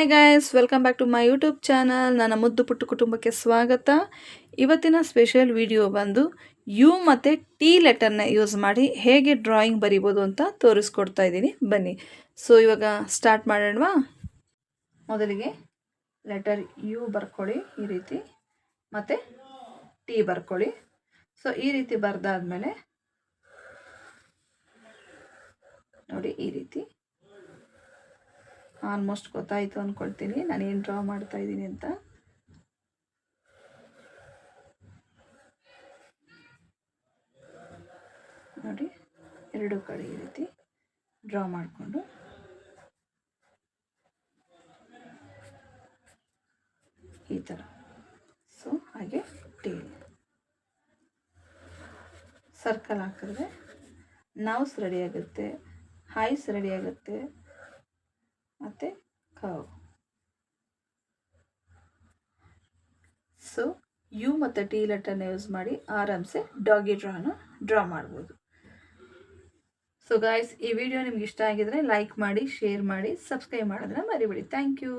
Hi guys, welcome back to my YouTube channel. ನನ್ನ ಮುದ್ದು ಪುಟ್ಟು ಕುಟುಂಬಕ್ಕೆ ಸ್ವಾಗತ. ಇವತ್ತಿನ ಸ್ಪೆಷಲ್ ವಿಡಿಯೋ ಬಂದು ಯು ಮತ್ತು ಟಿ ಲೆಟರ್ನ ಯೂಸ್ ಮಾಡಿ ಹೇಗೆ ಡ್ರಾಯಿಂಗ್ ಬರಿಬೋದು ಅಂತ ತೋರಿಸ್ಕೊಡ್ತಾ ಇದ್ದೀನಿ. ಬನ್ನಿ. ಸೊ ಇವಾಗ ಸ್ಟಾರ್ಟ್ ಮಾಡೋಣವಾ? ಮೊದಲಿಗೆ ಲೆಟರ್ ಯು ಬರ್ಕೊಳ್ಳಿ ಈ ರೀತಿ, ಮತ್ತು ಟಿ ಬರ್ಕೊಳ್ಳಿ. ಸೊ ಈ ರೀತಿ ಬರೆದಾದ್ಮೇಲೆ ನೋಡಿ, ಈ ರೀತಿ ಆಲ್ಮೋಸ್ಟ್ ಗೊತ್ತಾಯಿತು ಅಂದ್ಕೊಳ್ತೀನಿ ನಾನು ಏನು ಡ್ರಾ ಮಾಡ್ತಾ ಇದ್ದೀನಿ ಅಂತ. ನೋಡಿ, ಎರಡು ಕಡೆ ಈ ರೀತಿ ಡ್ರಾ ಮಾಡಿಕೊಂಡು ಈ ಥರ. ಸೊ ಹಾಗೆ ಟೇಲ್ ಸರ್ಕಲ್ ಹಾಕಿದ್ರೆ ನೌಸ್ ರೆಡಿ ಆಗುತ್ತೆ, ಹೈಸ್ ರೆಡಿ ಆಗುತ್ತೆ, ಮತ್ತು ಕರ್ವ್. ಸೊ ಯು ಮತ್ತು ಟಿ ಲೆಟರ್ನ ಯೂಸ್ ಮಾಡಿ ಆರಾಮ್ಸೆ ಡಾಗಿ ಡ್ರಾ ಮಾಡ್ಬೋದು. ಸೊ ಗಾಯ್ಸ್, ಈ ವಿಡಿಯೋ ನಿಮ್ಗೆ ಇಷ್ಟ ಆಗಿದ್ರೆ ಲೈಕ್ ಮಾಡಿ, ಶೇರ್ ಮಾಡಿ, ಸಬ್ಸ್ಕ್ರೈಬ್ ಮಾಡೋದನ್ನ ಮರಿಬೇಡಿ. Thank you.